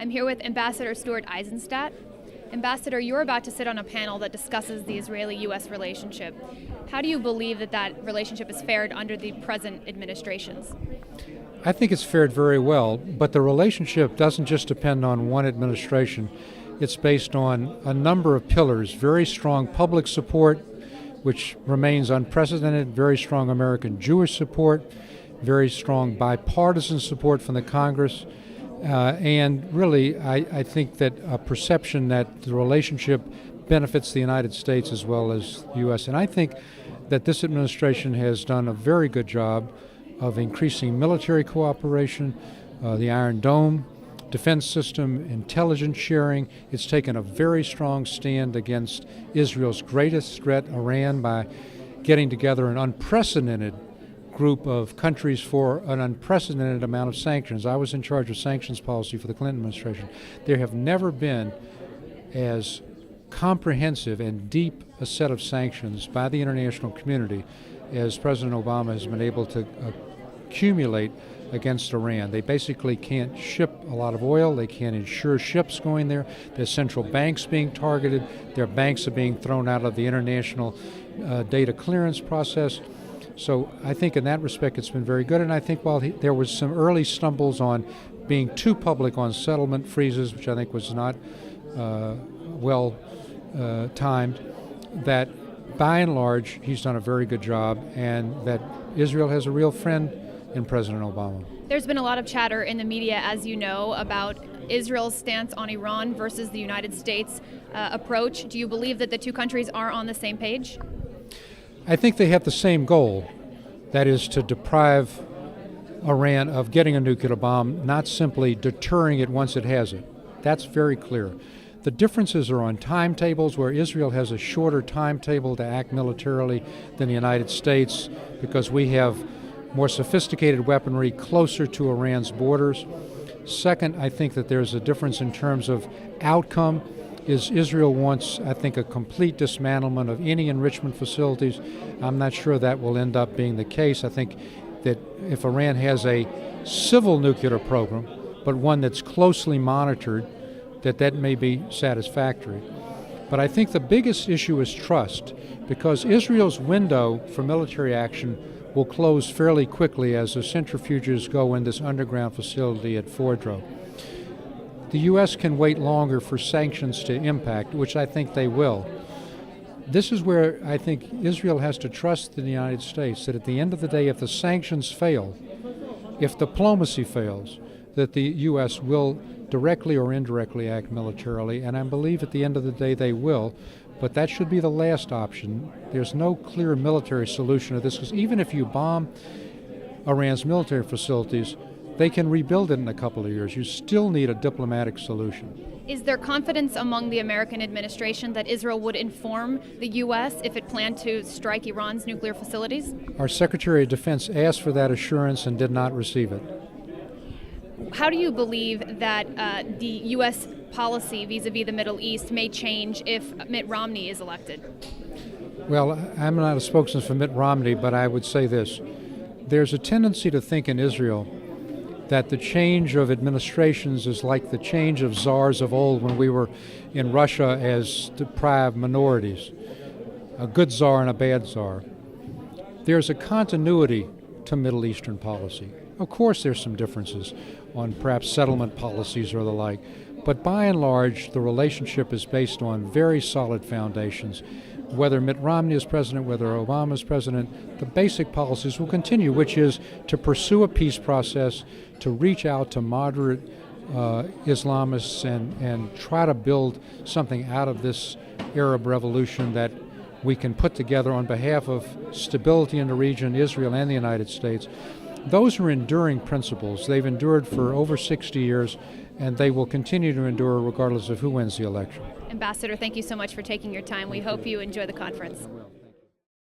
I'm here with Ambassador Stuart Eizenstadt. Ambassador, you're about to sit on a panel that discusses the Israeli-U.S. relationship. How do you believe that relationship has fared under the present administrations? I think it's fared very well, but the relationship doesn't just depend on one administration. It's based on a number of pillars: very strong public support, which remains unprecedented, very strong American Jewish support, very strong bipartisan support from the Congress, and really I think that a perception that the relationship benefits the United States as well as the U.S. And I think that this administration has done a very good job of increasing military cooperation, the Iron Dome defense system, intelligence sharing. It's taken a very strong stand against Israel's greatest threat, Iran, by getting together an unprecedented group of countries for an unprecedented amount of sanctions. I was in charge of sanctions policy for the Clinton administration. There have never been as comprehensive and deep a set of sanctions by the international community as President Obama has been able to accumulate against Iran. They basically can't ship a lot of oil. They can't insure ships going there. There's central banks being targeted. Their banks are being thrown out of the international data clearance process. So I think in that respect it's been very good. And I think while there was some early stumbles on being too public on settlement freezes, which I think was not well timed, that by and large he's done a very good job, and that Israel has a real friend in President Obama. There's been a lot of chatter in the media, as you know, about Israel's stance on Iran versus the United States approach. Do you believe that the two countries are on the same page? I think they have the same goal, that is to deprive Iran of getting a nuclear bomb, not simply deterring it once it has it. That's very clear. The differences are on timetables, where Israel has a shorter timetable to act militarily than the United States because we have more sophisticated weaponry closer to Iran's borders. Second, I think that there's a difference in terms of outcome. Israel wants, I think, a complete dismantlement of any enrichment facilities. I'm not sure that will end up being the case. I think that if Iran has a civil nuclear program, but one that's closely monitored, that may be satisfactory. But I think the biggest issue is trust, because Israel's window for military action will close fairly quickly as the centrifuges go in this underground facility at Fordow. The U.S. can wait longer for sanctions to impact, which I think they will. This is where I think Israel has to trust the United States, that at the end of the day, if the sanctions fail, if diplomacy fails, that the U.S. will directly or indirectly act militarily, and I believe at the end of the day they will. But that should be the last option. There's no clear military solution to this, because even if you bomb Iran's military facilities, they can rebuild it in a couple of years. You still need a diplomatic solution. Is there confidence among the American administration that Israel would inform the U.S. if it planned to strike Iran's nuclear facilities? Our Secretary of Defense asked for that assurance and did not receive it. How do you believe that the U.S. policy vis-a-vis the Middle East may change if Mitt Romney is elected? Well, I'm not a spokesman for Mitt Romney, but I would say this. There's a tendency to think in Israel that the change of administrations is like the change of czars of old when we were in Russia as deprived minorities, a good czar and a bad czar. There's a continuity to Middle Eastern policy. Of course there's some differences on perhaps settlement policies or the like, but by and large the relationship is based on very solid foundations. Whether Mitt Romney is president, whether Obama is president, the basic policies will continue, which is to pursue a peace process, to reach out to moderate Islamists and try to build something out of this Arab revolution that we can put together on behalf of stability in the region, Israel and the United States. Those are enduring principles. They've endured for over 60 years, and they will continue to endure regardless of who wins the election. Ambassador, thank you so much for taking your time. We hope you enjoy the conference.